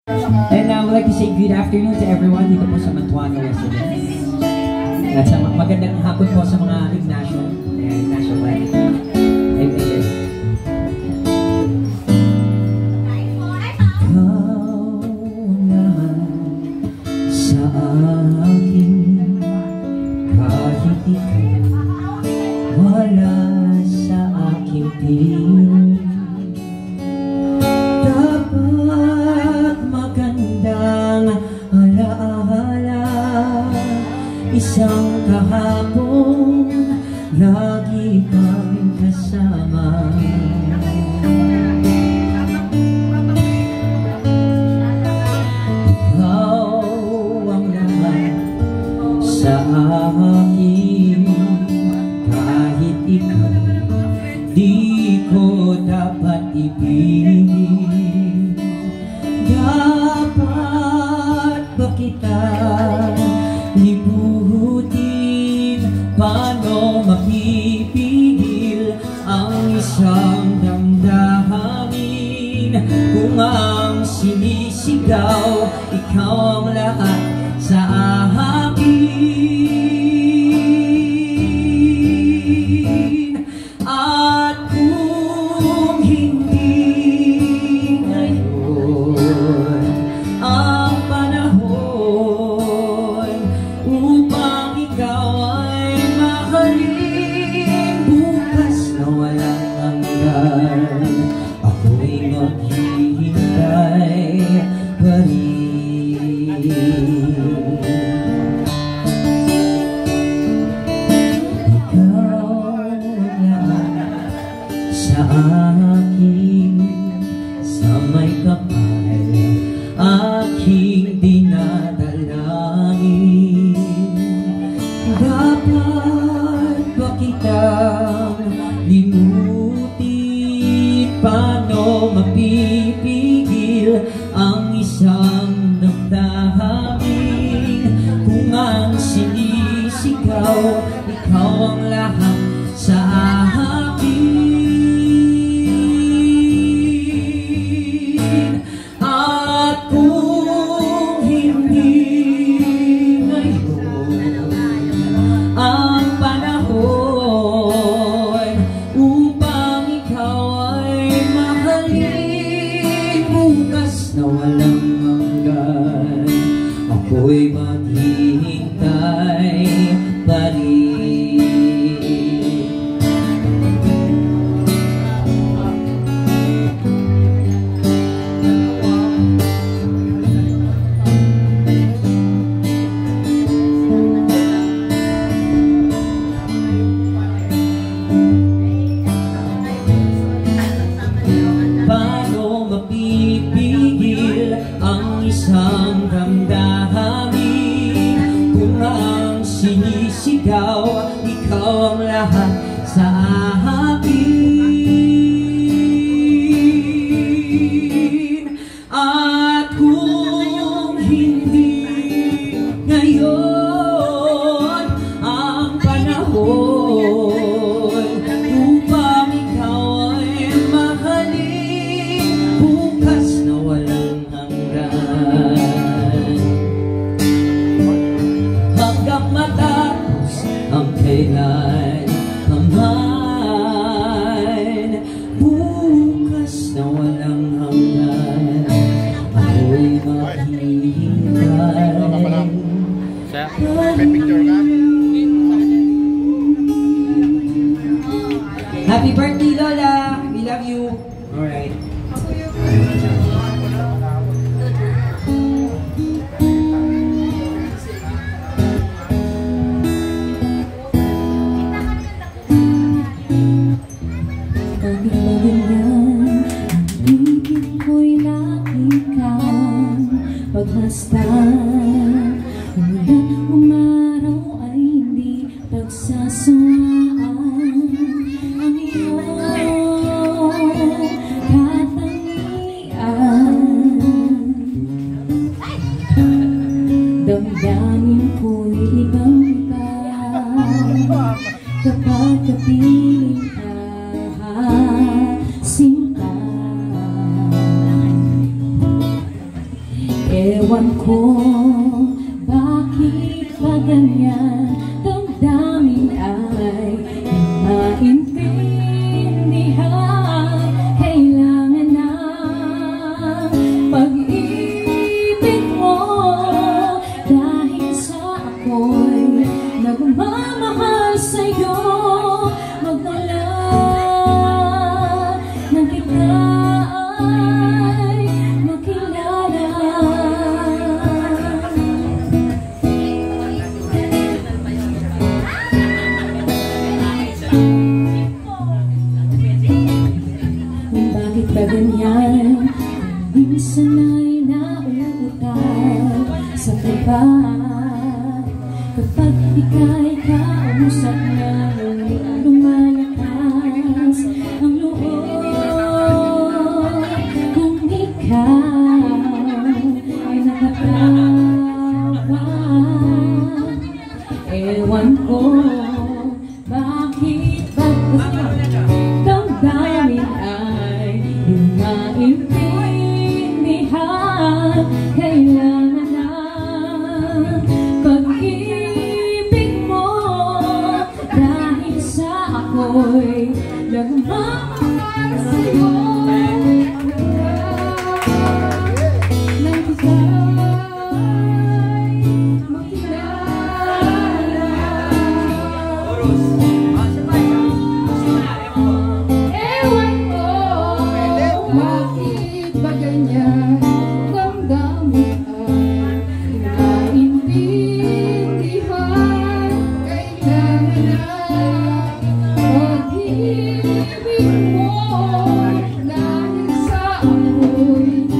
And I would like to say good afternoon to everyone dito po sa Mantuano residence. At sa magandang hapon po sa mga Ignacio and Ignacio Valley. Thank you. Sa akin, kahit ikaw wala sa aking piling, dapat magandang alaala, isang kahapon lagi kang kasama. Sa akin, kahit ikaw di ko dapat ibigin, dapat ba kita libutin? Paano mapipigil ang isang damdamin kung ang sinisigaw ikaw ang lahat sa akin? At kung hindi ngayon ang panahon upang ikaw ay mahalin, bukas na walang hanggan ako'y maghihintay pa rin. Sa akin, sa may kapal, aking dinadalangin, dapat ba kitang limutin? Paano mapipigil ang isang damdamin kung ang sinisigaw ikaw ang lahat sa akin? Na walang hanggan ako'y maghihintay pa rin. Paano mapipigil ang isang damdamin kung ang sinisigaw ikaw ang lahat sa akin? At kung hindi ngayon ang panahon upang ikaw ay mahalin, bukas na walang hanggan hanggang matapos ang kailan naman, bukas na walang hanggan ako'y maghihintay. Happy birthday, Lola! We love you! Alright. Pagmasdan, umulan umaraw ay hindi pagsasawaan ang iyong katangian. Damdamin ko'y ibang-iba kapag kapiling sinta. Ewan ko bakit pa ganyan, damdamin ay maintindihan. Kailangan ng pag-ibig mo, dahil sa ako'y nagmamahal sa'yo. Magmula nang kita ay makilala. Bakit ba ganyan? Minsan ay nauutal sa iba. Kapag ika'y kausap na, lumalakas ang loob. Kung ikaw ay nakatawa, ewan ko bakit damdamin ay maintindihan. Kailangan ng pag-ibig mo, dahil sa ako'y nagmamahal sa'yo. Nang ika'y makilala. Ewan ko bakit ba ganyan, damdamin ay maintindihan. Kailangan ng pag-ibig mo, dahil sa ako'y